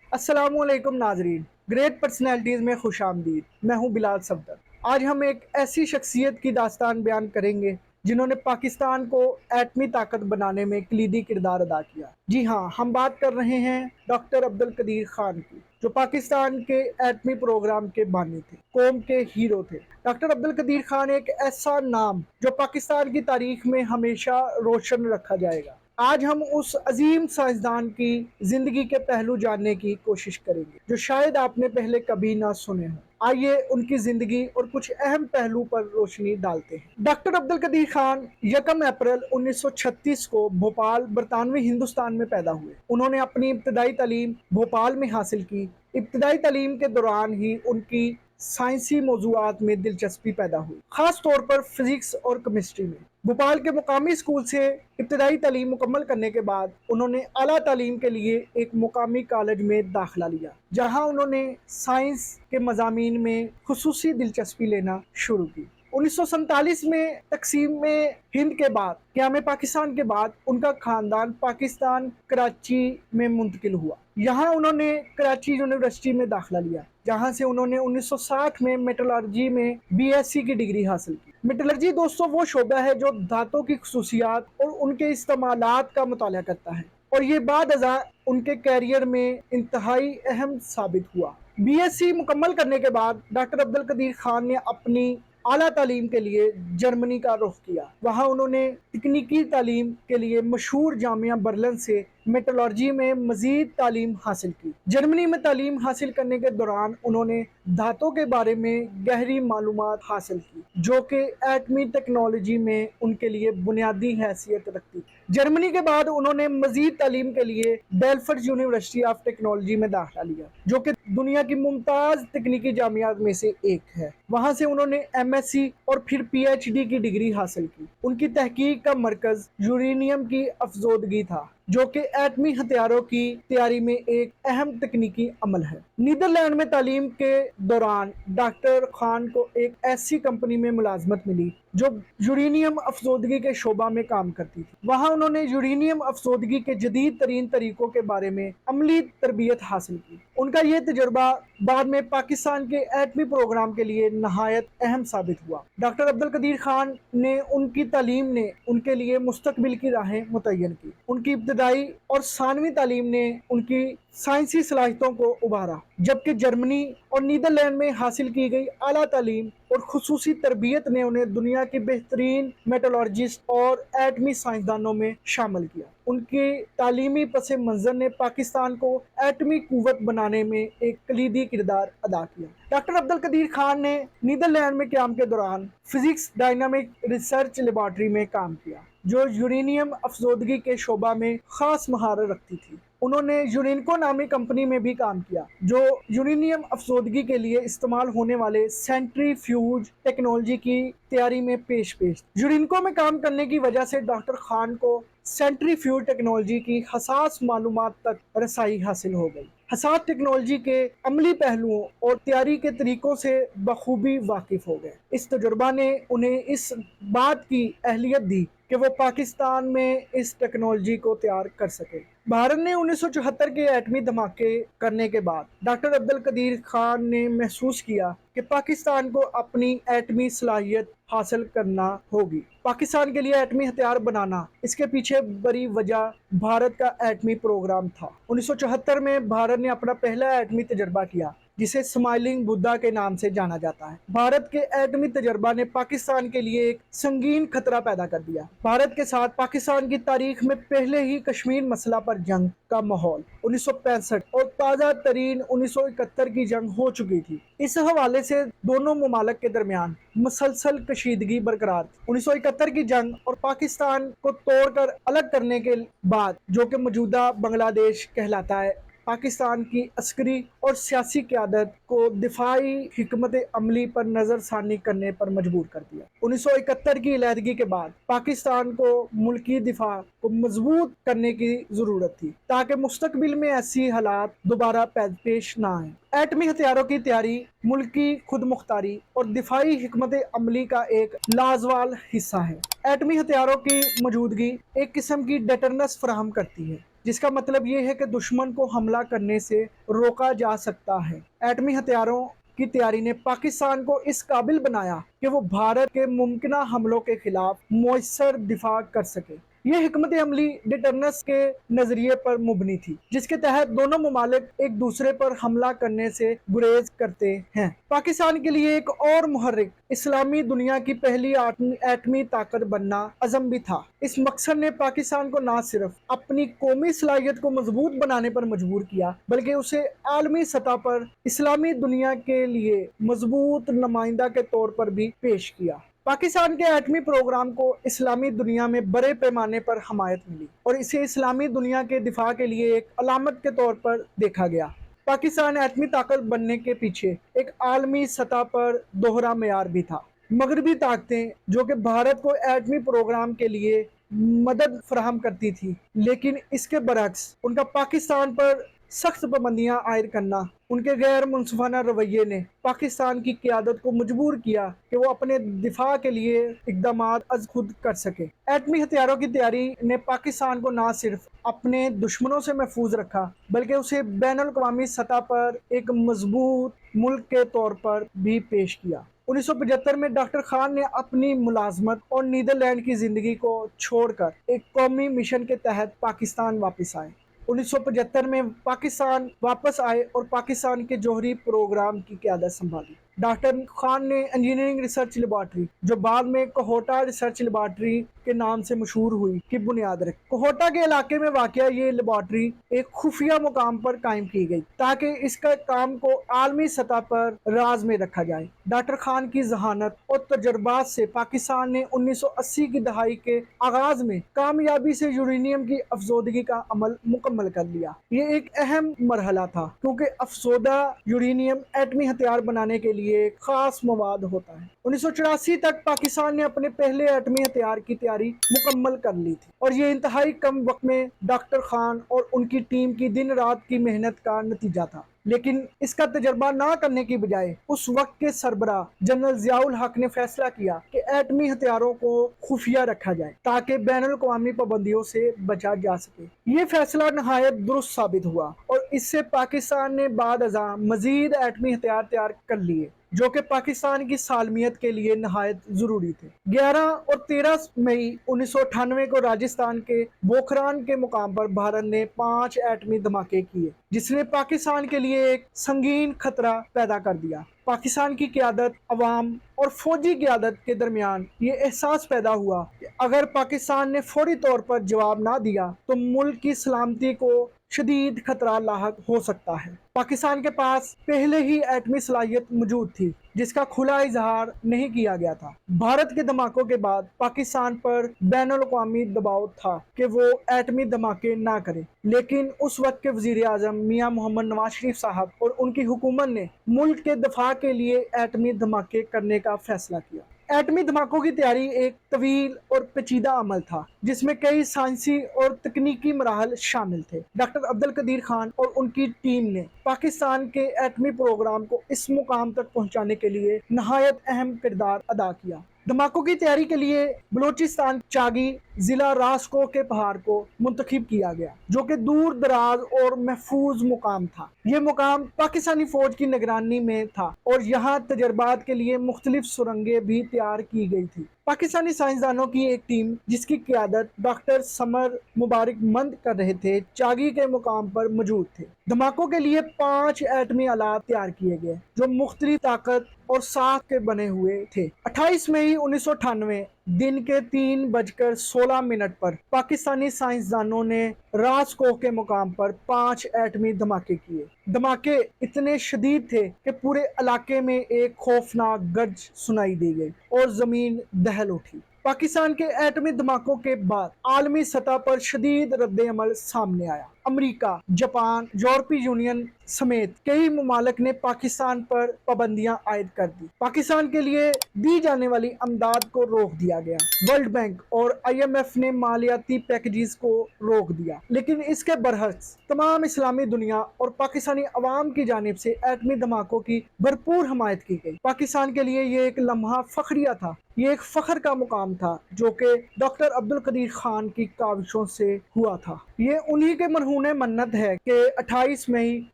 अस्सलाम वालेकुम नाजरीन। ग्रेट पर्सनैलिटीज़ में खुश आमदीद। मैं हूँ बिलाल सफदर। आज हम एक ऐसी शख्सियत की दास्तान बयान करेंगे जिन्होंने पाकिस्तान को एटमी ताकत बनाने में कलीदी किरदार अदा किया। जी हाँ, हम बात कर रहे हैं डॉक्टर अब्दुल कदीर खान की, जो पाकिस्तान के एटमी प्रोग्राम के बानी थे, कौम के हीरो थे। डॉक्टर अब्दुल कदीर खान एक ऐसा नाम जो पाकिस्तान की तारीख में हमेशा रोशन रखा जाएगा। आज हम उस अजीम साइंसदान की जिंदगी के पहलू जानने की कोशिश करेंगे जो शायद आपने पहले कभी ना सुने हों। आइए उनकी जिंदगी और कुछ अहम पहलू पर रोशनी डालते हैं। डॉक्टर अब्दुल कदीर खान 1 अप्रैल 1936 को भोपाल, बरतानवी हिंदुस्तान में पैदा हुए। उन्होंने अपनी इब्तदाई तालीम भोपाल में हासिल की। इब्तदाई तालीम के दौरान ही उनकी साइंसी मौजूआत में दिलचस्पी पैदा हुई, खास तौर पर फिजिक्स और केमिस्ट्री में। भोपाल के मुकामी स्कूल से इब्तदाई तालीम मुकम्मल करने के बाद उन्होंने आला तालीम के लिए एक मुकामी कॉलेज में दाखिला लिया, जहां उन्होंने साइंस के मज़ामीन में खुसूसी दिलचस्पी लेना शुरू की। 1947 में तकसीम में हिंद के बाद, क़याम पाकिस्तान के बाद, उनका खानदान पाकिस्तान कराची में मुंतकिल हुआ। यहाँ उन्होंने कराची यूनिवर्सिटी में दाखिला लिया, जहाँ से उन्होंने 1960 में मेटलर्जी में बीएससी की डिग्री हासिल की। मेटलर्जी दोस्तों वो शोबा है जो धातों की खसूसियात और उनके इस्तेमालात का मुताला करता है, और ये बाद अज़ां उनके कैरियर में इंतहाई अहम साबित हुआ। बीएससी मुकम्मल करने के बाद डॉक्टर अब्दुल कदीर खान ने अपनी आला तालीम के लिए जर्मनी का रुख किया। वहाँ उन्होंने तकनीकी तालीम के लिए मशहूर जामिया बर्लिन से मेटलर्जी में मजीद तालीम हासिल की। जर्मनी में तालीम हासिल करने के दौरान उन्होंने धातों के बारे में गहरी मालूमात हासिल की, जो कि एटमी टेक्नोलॉजी में उनके लिए बुनियादी हैसियत रखती। जर्मनी के बाद उन्होंने मजीद तालीम के लिए बेलफोर्ड यूनिवर्सिटी ऑफ टेक्नोलॉजी में दाखिला लिया, जो कि दुनिया की मुमताज़ तकनीकी जामियात में से एक है। वहाँ से उन्होंने एमएससी और फिर पीएचडी की डिग्री हासिल की। उनकी तहकीक का मरकज यूरेनियम की अफजोदगी था, जो कि एटमी हथियारों की तैयारी में एक अहम तकनीकी अमल है। नीदरलैंड में तालीम के दौरान डॉक्टर खान को एक ऐसी कंपनी में मुलाजमत मिली जो यूरेनियम अफसोदगी के शोबा में काम करती थी। वहाँ उन्होंने यूरेनियम अफसोदगी के जदीद तरीन तरीकों के बारे में अमली तरबियत हासिल की। उनका ये तजुर्बा बाद में पाकिस्तान के एटमी प्रोग्राम के लिए नहायत अहम साबित हुआ। डॉक्टर अब्दुल कदीर खान ने उनकी तालीम ने उनके लिए मुस्तकबिल की राहें मुतय्यन की। उनकी इब्तदाई और सानवी तालीम ने उनकी साइंसी सलाहियतों को उभारा, जबकि जर्मनी और नीदरलैंड में हासिल की गई आला तालीम और खुसूसी तरबियत ने उन्हें दुनिया की बेहतरीन मेटलर्जिस्ट और एटमी साइंसदानों में शामिल किया। उनके तालीमी पस मंजर ने पाकिस्तान को एटमी कुव्वत बनाने में एक कलीदी किरदार अदा किया। डॉक्टर अब्दुल कदीर खान ने नीदरलैंड में क़याम के दौरान फिजिक्स डायनामिक रिसर्च लेबॉर्ट्री में काम किया, जो यूरेनियम अफजोदगी के शोबा में खास महारत रखती थी। उन्होंने यूरेनको नामी कंपनी में भी काम किया, जो यूरेनियम अफजोदगी के लिए इस्तेमाल होने वाले सेंट्रीफ्यूज टेक्नोलॉजी की तैयारी में पेश यूरेनको में काम करने की वजह से डॉक्टर खान को सेंट्रीफ्यूज टेक्नोलॉजी की हसास मालूमात तक रसाई हासिल हो गई। हसास टेक्नोलॉजी के अमली पहलुओं और तैयारी के तरीकों से बखूबी वाकिफ हो गए। इस तजुर्बा ने उन्हें इस बात की अहलियत दी कि वो पाकिस्तान में इस टेक्नोलॉजी को तैयार कर सके। भारत ने 1974 के एटमी धमाके करने के बाद डॉक्टर अब्दुल कदीर खान ने महसूस किया कि पाकिस्तान को अपनी एटमी सलाहियत हासिल करना होगी। पाकिस्तान के लिए एटमी हथियार बनाना, इसके पीछे बड़ी वजह भारत का एटमी प्रोग्राम था। 1974 में भारत ने अपना पहला एटमी तजर्बा किया, जिसे स्माइलिंग बुद्धा के नाम से जाना जाता है। भारत के एटमी तजर्बा ने पाकिस्तान के लिए एक संगीन खतरा पैदा कर दिया। भारत के साथ पाकिस्तान की तारीख में पहले ही कश्मीर मसला पर जंग का माहौल 1965 और ताज़ा तरीन 1971 की जंग हो चुकी थी। इस हवाले से दोनों मुमालिक के दरमियान मुसलसल कशीदगी बरकरार थी। 1971 की जंग और पाकिस्तान को तोड़कर अलग करने के बाद, जो कि मौजूदा बांग्लादेश कहलाता है, पाकिस्तान की अस्करी और सियासी क़यादत को दिफाई हिकमत अमली पर नज़रसानी करने पर मजबूर कर दिया। 1971 की अलहदगी के बाद पाकिस्तान को मुल्की दिफा को मजबूत करने की ज़रूरत थी, ताकि मुस्तकबिल में ऐसी हालात दोबारा पेश ना आए। एटमी हथियारों की तैयारी मुल्की खुद मुख्तारी और दिफाई हिकमत अमली का एक लाजवाल हिस्सा है। एटमी हथियारों की मौजूदगी एक किस्म की डेटरनेस फराहम करती है, جس کا مطلب یہ ہے کہ دشمن کو حملہ کرنے سے روکا جا سکتا ہے۔ ایٹمی ہتھیاروں کی تیاری نے پاکستان کو اس قابل بنایا کہ وہ بھارت کے ممکنہ حملوں کے خلاف مؤثر دفاع کر سکے۔ یہ حکمت عملی ڈیٹرنس کے نظریے پر مبنی تھی، جس کے تحت دونوں ممالک ایک دوسرے پر حملہ کرنے سے گریز کرتے ہیں۔ پاکستان کے لیے ایک اور محرک اسلامی دنیا کی پہلی ایٹمی طاقت بننا عزم بھی تھا۔ اس مقصد نے پاکستان کو نہ صرف اپنی قومی صلاحیت کو مضبوط بنانے پر مجبور کیا، بلکہ اسے عالمی سطح پر اسلامی دنیا کے لیے مضبوط نمائندہ کے طور پر بھی پیش کیا۔ پاکستان کے ایٹمی پروگرام کو اسلامی دنیا میں بڑے پیمانے پر حمایت ملی اور اسے اسلامی دنیا کے دفاع کے لیے ایک علامت کے طور پر دیکھا گیا۔ پاکستان ایٹمی طاقت بننے کے پیچھے ایک عالمی سطح پر دوہرا معیار بھی تھا۔ مغربی طاقتیں جو کہ بھارت کو ایٹمی پروگرام کے لیے مدد فراہم کرتی تھی، لیکن اس کے برعکس ان کا پاکستان پر سخت پابندیاں عائد کرنا، ان کے غیر منصفانہ رویے نے پاکستان کی قیادت کو مجبور کیا کہ وہ اپنے دفاع کے لیے اقدامات از خود کر سکے۔ ایٹمی ہتھیاروں کی تیاری نے پاکستان کو نہ صرف اپنے دشمنوں سے محفوظ رکھا، بلکہ اسے بین الاقوامی سطح پر ایک مضبوط ملک کے طور پر بھی پیش کیا۔ 1975 میں ڈاکٹر خان نے اپنی ملازمت اور نیدرلینڈ کی زندگی کو چھوڑ کر ایک قومی مشن کے تحت پاکستان واپس آئے۔ 1975 میں پاکستان واپس آئے اور پاکستان کے جوہری پروگرام کی قیادت سنبھالی۔ ڈاکٹر خان نے انجینئرنگ ریسرچ لیبارٹری، جو بعد میں کوہوٹا ریسرچ لیبارٹری کے نام سے مشہور ہوئی، کی بنیاد رکھی۔ کوہوٹا کے علاقے میں واقع یہ لیبارٹری ایک خفیہ مقام پر قائم کی گئی تاکہ اس کا کام کو عالمی سطح پر راز میں رکھا جائے۔ ڈاکٹر خان کی ذہانت اور تجربات سے پاکستان نے 1980 کی دہائی کے آغاز میں کامیابی سے یورینیم کی افزودگی کا عمل مکمل کر لیا۔ یہ ایک اہم مرحلہ تھا کیونکہ افزودہ یورینیم ایٹمی ہتھیار بنانے کے لیے ایک خاص مواد ہوتا ہے۔ 1984 تک پاکستان نے اپنے پہلے ایٹمی ہتھیار کی تیاری مکمل کر لی تھی اور یہ انتہائی کم وقت میں ڈاکٹر خان اور ان کی ٹیم کی دن رات کی محنت کا نتیجہ تھا۔ لیکن اس کا تجربہ نہ کرنے کی بجائے اس وقت کے سربراہ جنرل ضیاء الحق نے فیصلہ کیا کہ ایٹمی ہتھیاروں کو خفیہ رکھا جائے تاکہ بین الاقوامی پابندیوں سے بچا جا سکے۔ یہ فیصلہ نہایت درست ثابت ہوا اور اس سے پاکستان نے بعد ازاں مزید ایٹمی ہتھیار تیار کر لیے جو کہ پاکستان کی سالمیت کے لیے نہایت ضروری تھے۔ 11 اور 13 مئی 1998 کو راجستھان کے بوکھران کے مقام پر بھارت نے 5 ایٹمی دھماکے کیے، جس نے پاکستان کے لیے ایک سنگین خطرہ پیدا کر دیا۔ پاکستان کی قیادت، عوام اور فوجی قیادت کے درمیان یہ احساس پیدا ہوا کہ اگر پاکستان نے فوری طور پر جواب نہ دیا تو ملک کی سلامتی کو شدید خطرہ لاحق ہو سکتا ہے۔ پاکستان کے پاس پہلے ہی ایٹمی صلاحیت موجود تھی جس کا کھلا اظہار نہیں کیا گیا تھا۔ بھارت کے دھماکوں کے بعد پاکستان پر بین الاقوامی دباؤ تھا کہ وہ ایٹمی دھماکے نہ کرے، لیکن اس وقت کے وزیر اعظم میاں محمد نواز شریف صاحب اور ان کی حکومت نے ملک کے دفاع کے لیے ایٹمی دھماکے کرنے کا فیصلہ کیا۔ ایٹمی دھماکوں کی تیاری ایک طویل اور پیچیدہ عمل تھا جس میں کئی سائنسی اور تکنیکی مراحل شامل تھے۔ ڈاکٹر عبدالقدیر خان اور ان کی ٹیم نے پاکستان کے ایٹمی پروگرام کو اس مقام تک پہنچانے کے لیے نہایت اہم کردار ادا کیا۔ دھماکوں کی تیاری کے لیے بلوچستان چاگی ضلع راسکو کے پہاڑ کو منتخب کیا گیا جو کہ دور دراز اور محفوظ مقام تھا۔ یہ مقام پاکستانی فوج کی نگرانی میں تھا اور یہاں تجربات کے لیے مختلف سرنگیں بھی تیار کی گئی تھی۔ پاکستانی سائنسدانوں کی ایک ٹیم جس کی قیادت ڈاکٹر سمر مبارک مند کر رہے تھے، چاگی کے مقام پر موجود تھے۔ دھماکوں کے لیے 5 ایٹمی آلات تیار کیے گئے جو مختلف طاقت اور ساخت کے بنے ہوئے تھے۔ 28 مئی 1998 دن کے 3:16 پر پاکستانی سائنسدانوں نے راسکو کے مقام پر 5 ایٹمی دھماکے کیے۔ دھماکے اتنے شدید تھے کہ پورے علاقے میں ایک خوفناک گرج سنائی دی گئی اور زمین دہل اٹھی۔ پاکستان کے ایٹمی دھماکوں کے بعد عالمی سطح پر شدید رد عمل سامنے آیا۔ अमेरिका, जापान, यूरोपीय यूनियन समेत कई ममालिक ने पाकिस्तान पर पाबंदियां आयद कर दी। पाकिस्तान के लिए दी जाने वाली अमदाद को रोक दिया गया। वर्ल्ड बैंक और IMF ने मालियाती पैकेजेस को रोक दिया। लेकिन इसके बरहक्स तमाम इस्लामी दुनिया और पाकिस्तानी अवाम की जानिब से एटमी धमाकों की भरपूर हमायत की गई। पाकिस्तान के लिए ये एक लम्हा फखरिया था, ये एक फख्र का मुकाम था जो कि डॉक्टर अब्दुल कदीर खान की काविशों से हुआ था। ये उन्हीं के मरहूने मन्नत है कि 28 मई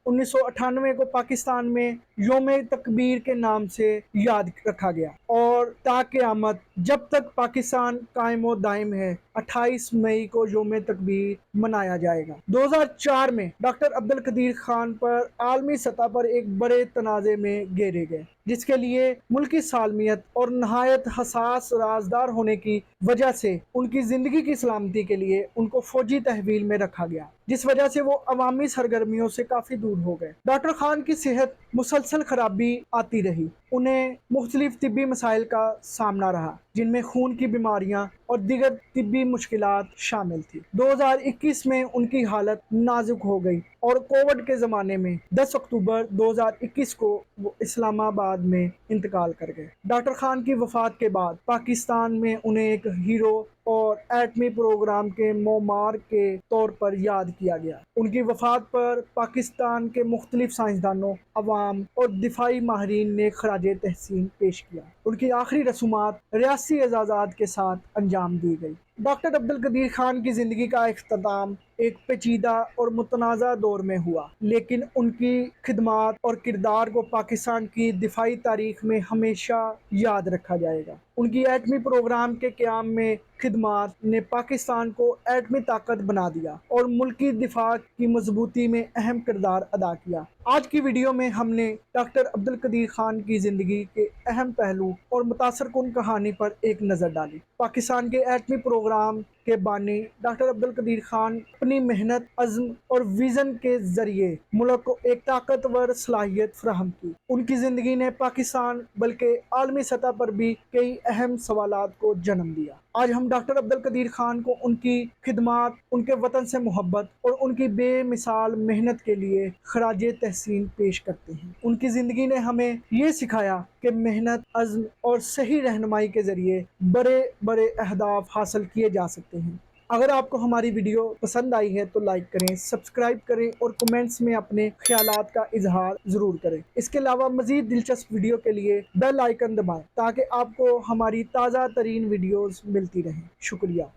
1998 को पाकिस्तान में योम तकबीर के नाम से याद रखा गया और ताक़यामत जब तक पाकिस्तान कायम व दायम है 28 मई को योम तकबीर मनाया जाएगा। 2004 में डॉक्टर अब्दुल कदीर खान पर आलमी सतह पर एक बड़े तनाज़े में घेरे गए, जिसके लिए मुल्की सालमियत और नहायत हसास राजदार होने की वजह से उनकी ज़िंदगी की सलामती के लिए उनको फौजी तहवील में रखा गया, जिस वजह से वो अवामी सरगर्मियों से काफ़ी दूर हो गए। डॉक्टर खान की सेहत मुसलसल खराबी आती रही। उन्हें मुख्तलिफ तिब्बी मसाइल का सामना रहा, जिनमें खून की बीमारियां और दीगर तिब्बी मुश्किलात शामिल थी। 2021 में उनकी हालत नाजुक हो गई और कोविड के ज़माने में 10 अक्टूबर 2021 को वो इस्लामाबाद में इंतकाल कर गए। डॉक्टर खान की वफ़ात के बाद पाकिस्तान में उन्हें एक हीरो और एटमी प्रोग्राम के मोमार के तौर पर याद किया गया। उनकी वफ़ात पर पाकिस्तान के मुख्तलिफ साइंसदानों, अवाम और दिफाई माहिरीन ने खराजे तहसीन पेश किया। उनकी आखिरी रसूमात रियासी एजाज़ात के साथ अंजाम दी गई। डॉक्टर अब्दुल कदीर खान की ज़िंदगी का इख्तिताम एक पेचीदा और मुतनाज़ा दौर में हुआ, लेकिन उनकी खिदमात और किरदार को पाकिस्तान की दिफाई तारीख में हमेशा याद रखा जाएगा। उनकी एटमी प्रोग्राम के क़याम में खिदमात ने पाकिस्तान को एटमी ताकत बना दिया और मुल्की दिफा की मजबूती में अहम किरदार अदा किया। आज की वीडियो में हमने डॉक्टर अब्दुल कदीर खान की ज़िंदगी के अहम पहलू और मुतासरकुन कहानी पर एक नज़र डाली। पाकिस्तान के एटमी प्रोग्राम के बानी डॉक्टर अब्दुल कदीर खान अपनी मेहनत, अज़्म और विज़न के ज़रिए मुल्क को एक ताकतवर सलाहियत फराहम की। उनकी ज़िंदगी ने पाकिस्तान बल्कि आलमी सतह पर भी कई अहम सवालात को जन्म दिया। आज हम डॉक्टर अब्दुल कदीर खान को उनकी खिदमात, उनके वतन से मोहब्बत और उनकी बेमिसाल मेहनत के लिए खराजे तहसीन पेश करते हैं। उनकी ज़िंदगी ने हमें ये सिखाया कि मेहनत, अज़्म और सही रहनुमाई के ज़रिए बड़े बड़े अहदाफ हासिल किए जा सकते हैं। अगर आपको हमारी वीडियो पसंद आई है तो लाइक करें, सब्सक्राइब करें और कमेंट्स में अपने ख्यालात का इजहार ज़रूर करें। इसके अलावा मज़ीद दिलचस्प वीडियो के लिए बेल आइकन दबाएं ताकि आपको हमारी ताज़ा तरीन वीडियोज़ मिलती रहें। शुक्रिया।